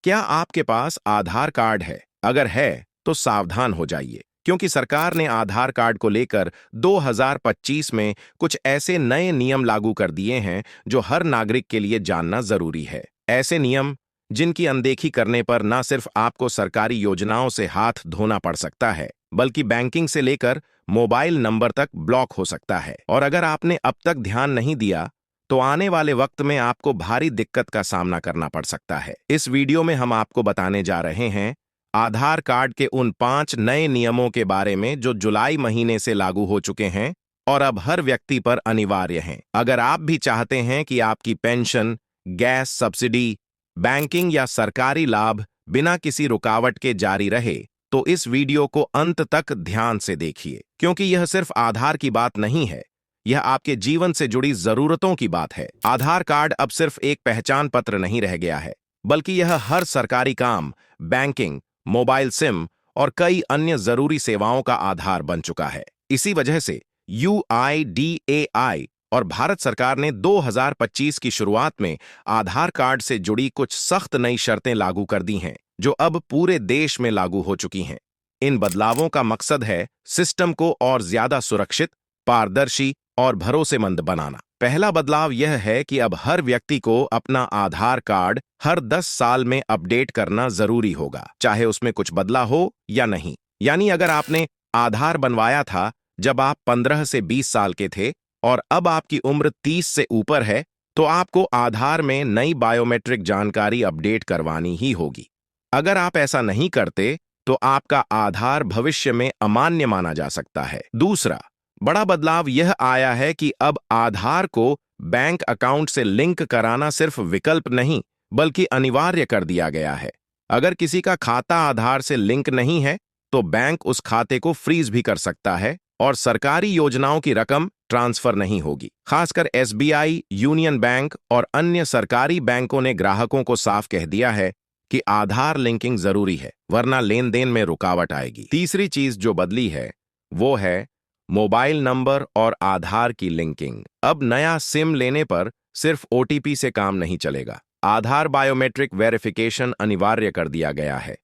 क्या आपके पास आधार कार्ड है? अगर है, तो सावधान हो जाइए, क्योंकि सरकार ने आधार कार्ड को लेकर 2025 में कुछ ऐसे नए नियम लागू कर दिए हैं जो हर नागरिक के लिए जानना जरूरी है। ऐसे नियम जिनकी अनदेखी करने पर न सिर्फ आपको सरकारी योजनाओं से हाथ धोना पड़ सकता है, बल्कि बैंकिंग से लेकर मोबाइल नंबर तक ब्लॉक हो सकता है। और अगर आपने अब तक ध्यान नहीं दिया, तो आने वाले वक्त में आपको भारी दिक्कत का सामना करना पड़ सकता है। इस वीडियो में हम आपको बताने जा रहे हैं आधार कार्ड के उन 5 नए नियमों के बारे में जो जुलाई महीने से लागू हो चुके हैं और अब हर व्यक्ति पर अनिवार्य हैं। अगर आप भी चाहते हैं कि आपकी पेंशन, गैस सब्सिडी, बैंकिंग या सरकारी लाभ बिना किसी रुकावट के जारी रहे, तो इस वीडियो को अंत तक ध्यान से देखिए, क्योंकि यह सिर्फ आधार की बात नहीं है, यह आपके जीवन से जुड़ी जरूरतों की बात है। आधार कार्ड अब सिर्फ एक पहचान पत्र नहीं रह गया है, बल्कि यह हर सरकारी काम, बैंकिंग, मोबाइल सिम और कई अन्य जरूरी सेवाओं का आधार बन चुका है। इसी वजह से UIDAI और भारत सरकार ने 2025 की शुरुआत में आधार कार्ड से जुड़ी कुछ सख्त नई शर्तें लागू कर दी हैं, जो अब पूरे देश में लागू हो चुकी हैं। इन बदलावों का मकसद है सिस्टम को और ज्यादा सुरक्षित, पारदर्शी और भरोसेमंद बनाना। पहला बदलाव यह है कि अब हर व्यक्ति को अपना आधार कार्ड हर 10 साल में अपडेट करना जरूरी होगा, चाहे उसमें कुछ बदला हो या नहीं। यानी अगर आपने आधार बनवाया था जब आप 15 से 20 साल के थे और अब आपकी उम्र 30 से ऊपर है, तो आपको आधार में नई बायोमेट्रिक जानकारी अपडेट करवानी ही होगी। अगर आप ऐसा नहीं करते, तो आपका आधार भविष्य में अमान्य माना जा सकता है। दूसरा बड़ा बदलाव यह आया है कि अब आधार को बैंक अकाउंट से लिंक कराना सिर्फ विकल्प नहीं, बल्कि अनिवार्य कर दिया गया है। अगर किसी का खाता आधार से लिंक नहीं है, तो बैंक उस खाते को फ्रीज भी कर सकता है और सरकारी योजनाओं की रकम ट्रांसफर नहीं होगी। खासकर SBI, यूनियन बैंक और अन्य सरकारी बैंकों ने ग्राहकों को साफ कह दिया है कि आधार लिंकिंग जरूरी है, वरना लेन देन में रुकावट आएगी। तीसरी चीज जो बदली है वो है मोबाइल नंबर और आधार की लिंकिंग। अब नया सिम लेने पर सिर्फ OTP से काम नहीं चलेगा। आधार बायोमेट्रिक वेरिफिकेशन अनिवार्य कर दिया गया है,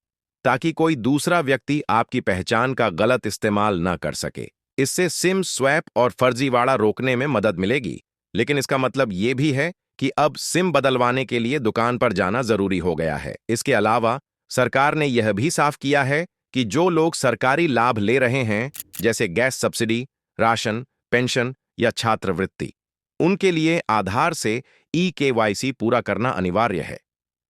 ताकि कोई दूसरा व्यक्ति आपकी पहचान का गलत इस्तेमाल न कर सके। इससे सिम स्वैप और फर्जीवाड़ा रोकने में मदद मिलेगी। लेकिन इसका मतलब ये भी है कि अब सिम बदलवाने के लिए दुकान पर जाना जरूरी हो गया है। इसके अलावा सरकार ने यह भी साफ किया है कि जो लोग सरकारी लाभ ले रहे हैं, जैसे गैस सब्सिडी, राशन, पेंशन या छात्रवृत्ति, उनके लिए आधार से eKYC पूरा करना अनिवार्य है।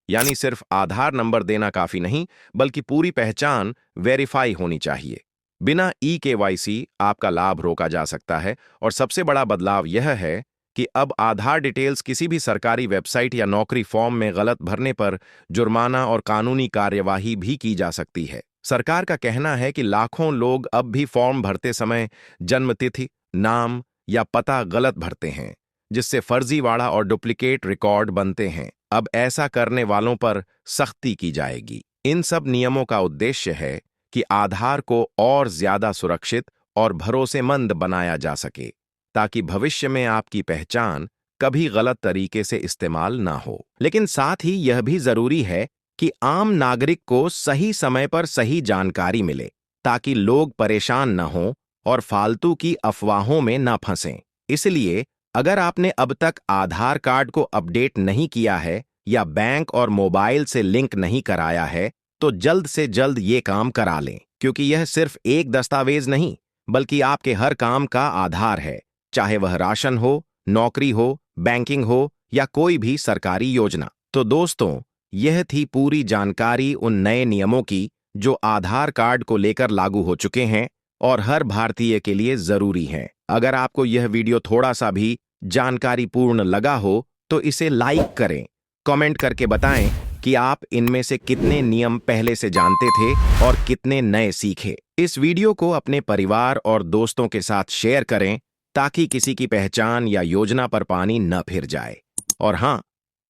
यानी सिर्फ आधार नंबर देना काफी नहीं, बल्कि पूरी पहचान वेरीफाई होनी चाहिए। बिना eKYC आपका लाभ रोका जा सकता है। और सबसे बड़ा बदलाव यह है कि अब आधार डिटेल्स किसी भी सरकारी वेबसाइट या नौकरी फॉर्म में गलत भरने पर जुर्माना और कानूनी कार्यवाही भी की जा सकती है। सरकार का कहना है कि लाखों लोग अब भी फॉर्म भरते समय जन्मतिथि, नाम या पता गलत भरते हैं, जिससे फर्जीवाड़ा और डुप्लीकेट रिकॉर्ड बनते हैं। अब ऐसा करने वालों पर सख्ती की जाएगी। इन सब नियमों का उद्देश्य है कि आधार को और ज्यादा सुरक्षित और भरोसेमंद बनाया जा सके, ताकि भविष्य में आपकी पहचान कभी गलत तरीके से इस्तेमाल ना हो। लेकिन साथ ही यह भी जरूरी है कि आम नागरिक को सही समय पर सही जानकारी मिले, ताकि लोग परेशान न हों और फालतू की अफवाहों में न फंसें। इसलिए अगर आपने अब तक आधार कार्ड को अपडेट नहीं किया है या बैंक और मोबाइल से लिंक नहीं कराया है, तो जल्द से जल्द ये काम करा लें, क्योंकि यह सिर्फ एक दस्तावेज नहीं, बल्कि आपके हर काम का आधार है, चाहे वह राशन हो, नौकरी हो, बैंकिंग हो या कोई भी सरकारी योजना। तो दोस्तों, यह थी पूरी जानकारी उन नए नियमों की जो आधार कार्ड को लेकर लागू हो चुके हैं और हर भारतीय के लिए जरूरी हैं। अगर आपको यह वीडियो थोड़ा सा भी जानकारीपूर्ण लगा हो, तो इसे लाइक करें, कमेंट करके बताएं कि आप इनमें से कितने नियम पहले से जानते थे और कितने नए सीखे। इस वीडियो को अपने परिवार और दोस्तों के साथ शेयर करें, ताकि किसी की पहचान या योजना पर पानी न फिर जाए। और हाँ,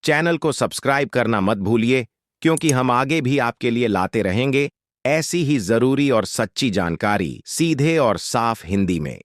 चैनल को सब्सक्राइब करना मत भूलिए, क्योंकि हम आगे भी आपके लिए लाते रहेंगे ऐसी ही जरूरी और सच्ची जानकारी, सीधे और साफ हिंदी में।